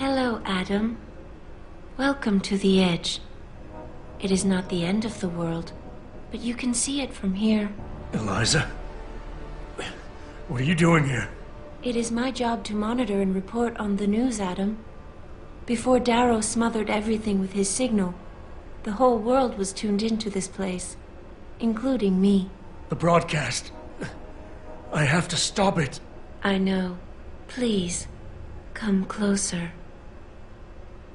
Hello, Adam. Welcome to the Edge. It is not the end of the world, but you can see it from here. Eliza? What are you doing here? It is my job to monitor and report on the news, Adam. Before Darrow smothered everything with his signal, the whole world was tuned into this place, including me. The broadcast. I have to stop it. I know. Please, come closer.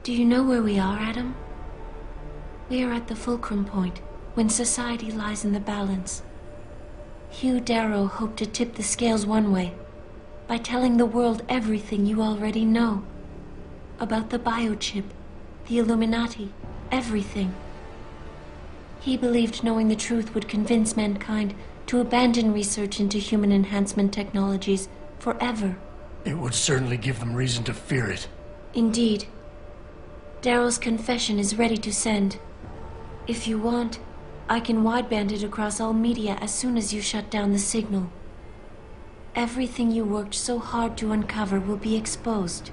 Do you know where we are, Adam? We are at the fulcrum point, when society lies in the balance. Hugh Darrow hoped to tip the scales one way, by telling the world everything you already know. About the biochip, the Illuminati, everything. He believed knowing the truth would convince mankind to abandon research into human enhancement technologies forever. It would certainly give them reason to fear it. Indeed. Darrow's confession is ready to send. If you want, I can wideband it across all media as soon as you shut down the signal. Everything you worked so hard to uncover will be exposed.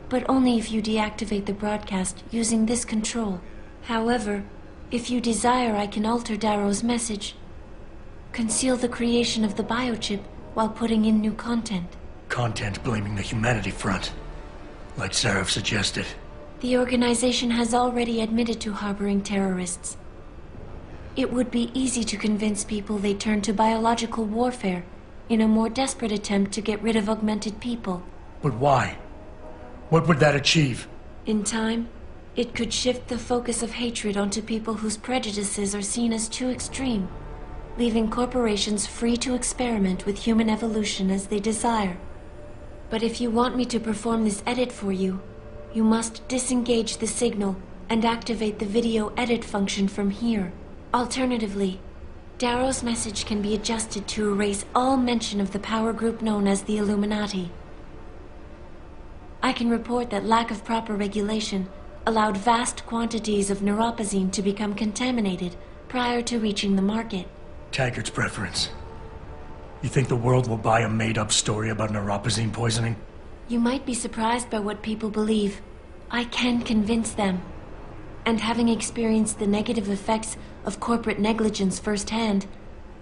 But only if you deactivate the broadcast using this control. However, if you desire, I can alter Darrow's message. Conceal the creation of the biochip while putting in new content. Content blaming the Humanity Front, like Sarah suggested. The organization has already admitted to harboring terrorists. It would be easy to convince people they turn to biological warfare in a more desperate attempt to get rid of augmented people. But why? What would that achieve? In time, it could shift the focus of hatred onto people whose prejudices are seen as too extreme, leaving corporations free to experiment with human evolution as they desire. But if you want me to perform this edit for you, you must disengage the signal and activate the video edit function from here. Alternatively, Darrow's message can be adjusted to erase all mention of the power group known as the Illuminati. I can report that lack of proper regulation allowed vast quantities of neuropozyne to become contaminated prior to reaching the market. Taggart's preference. You think the world will buy a made-up story about neuropozyne poisoning? You might be surprised by what people believe. I can convince them. And having experienced the negative effects of corporate negligence firsthand,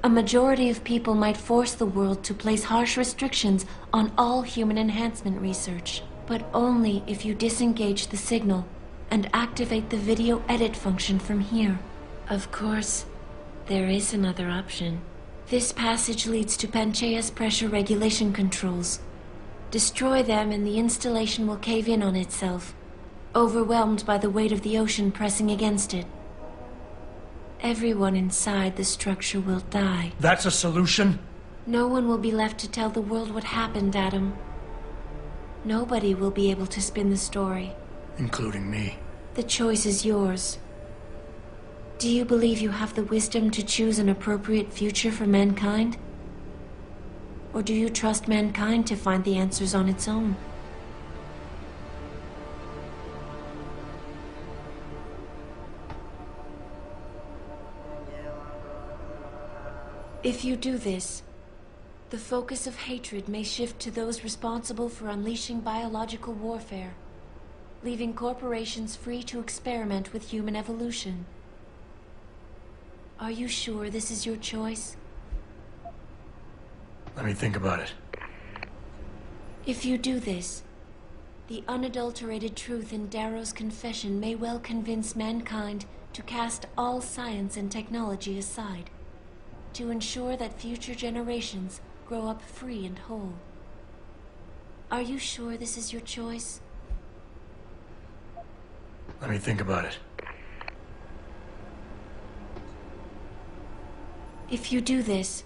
a majority of people might force the world to place harsh restrictions on all human enhancement research. But only if you disengage the signal and activate the video edit function from here. Of course, there is another option. This passage leads to Panchaea's pressure regulation controls. Destroy them and the installation will cave in on itself, overwhelmed by the weight of the ocean pressing against it. Everyone inside the structure will die. That's a solution? No one will be left to tell the world what happened, Adam. Nobody will be able to spin the story. Including me. The choice is yours. Do you believe you have the wisdom to choose an appropriate future for mankind? Or do you trust mankind to find the answers on its own? If you do this, the focus of hatred may shift to those responsible for unleashing biological warfare, leaving corporations free to experiment with human evolution. Are you sure this is your choice? Let me think about it. If you do this, the unadulterated truth in Darrow's confession may well convince mankind to cast all science and technology aside, to ensure that future generations grow up free and whole. Are you sure this is your choice? Let me think about it. If you do this,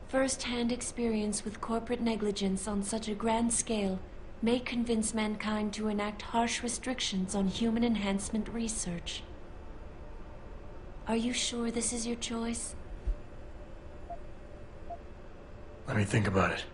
first-hand experience with corporate negligence on such a grand scale may convince mankind to enact harsh restrictions on human enhancement research. Are you sure this is your choice? Let me think about it.